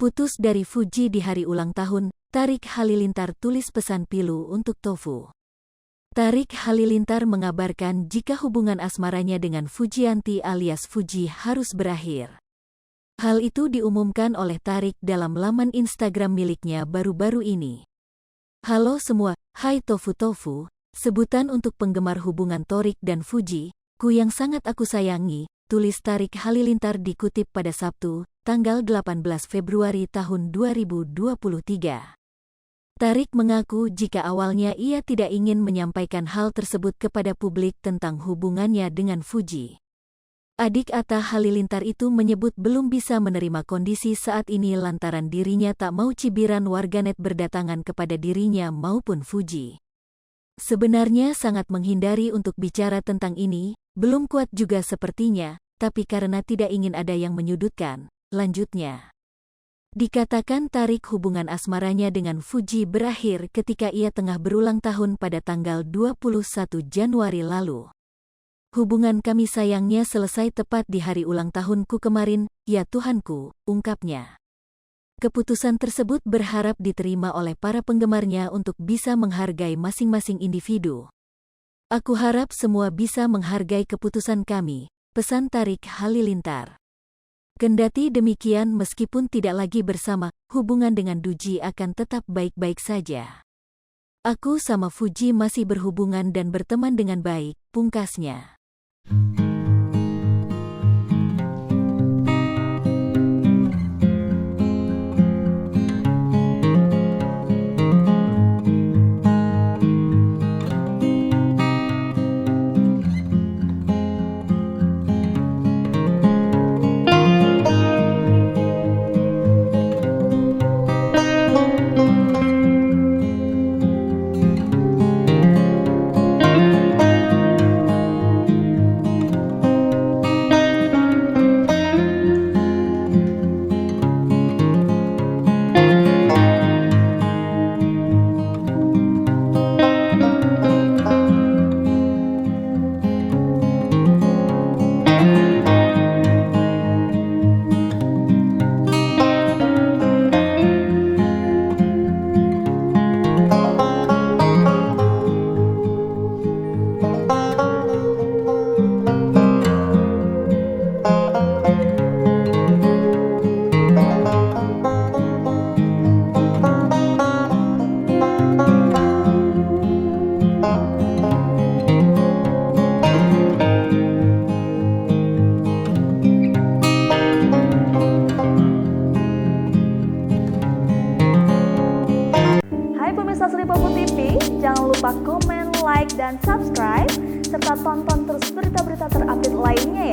Putus dari Fuji di hari ulang tahun, Tarik Halilintar tulis pesan pilu untuk Tofu. Tarik Halilintar mengabarkan jika hubungan asmaranya dengan Fujianti alias Fuji harus berakhir. Hal itu diumumkan oleh Tarik dalam laman Instagram miliknya baru-baru ini. Halo semua, hai Tofu, sebutan untuk penggemar hubungan Torik dan Fuji, ku yang sangat aku sayangi, tulis Tarik Halilintar dikutip pada Sabtu, tanggal 18 Februari tahun 2023. Tarik mengaku jika awalnya ia tidak ingin menyampaikan hal tersebut kepada publik tentang hubungannya dengan Fuji. Adik Atta Halilintar itu menyebut belum bisa menerima kondisi saat ini lantaran dirinya tak mau cibiran warganet berdatangan kepada dirinya maupun Fuji. Sebenarnya sangat menghindari untuk bicara tentang ini, belum kuat juga sepertinya, tapi karena tidak ingin ada yang menyudutkan, lanjutnya. Dikatakan Tarik hubungan asmaranya dengan Fuji berakhir ketika ia tengah berulang tahun pada tanggal 21 Januari lalu. Hubungan kami sayangnya selesai tepat di hari ulang tahunku kemarin, ya Tuhanku, ungkapnya. Keputusan tersebut berharap diterima oleh para penggemarnya untuk bisa menghargai masing-masing individu. Aku harap semua bisa menghargai keputusan kami, pesan Tarik Halilintar. Kendati demikian meskipun tidak lagi bersama, hubungan dengan Duji akan tetap baik-baik saja. Aku sama Fuji masih berhubungan dan berteman dengan baik, pungkasnya. Pemirsa Sri Popo TV, jangan lupa komen, like, dan subscribe, serta tonton terus berita-berita terupdate lainnya ya.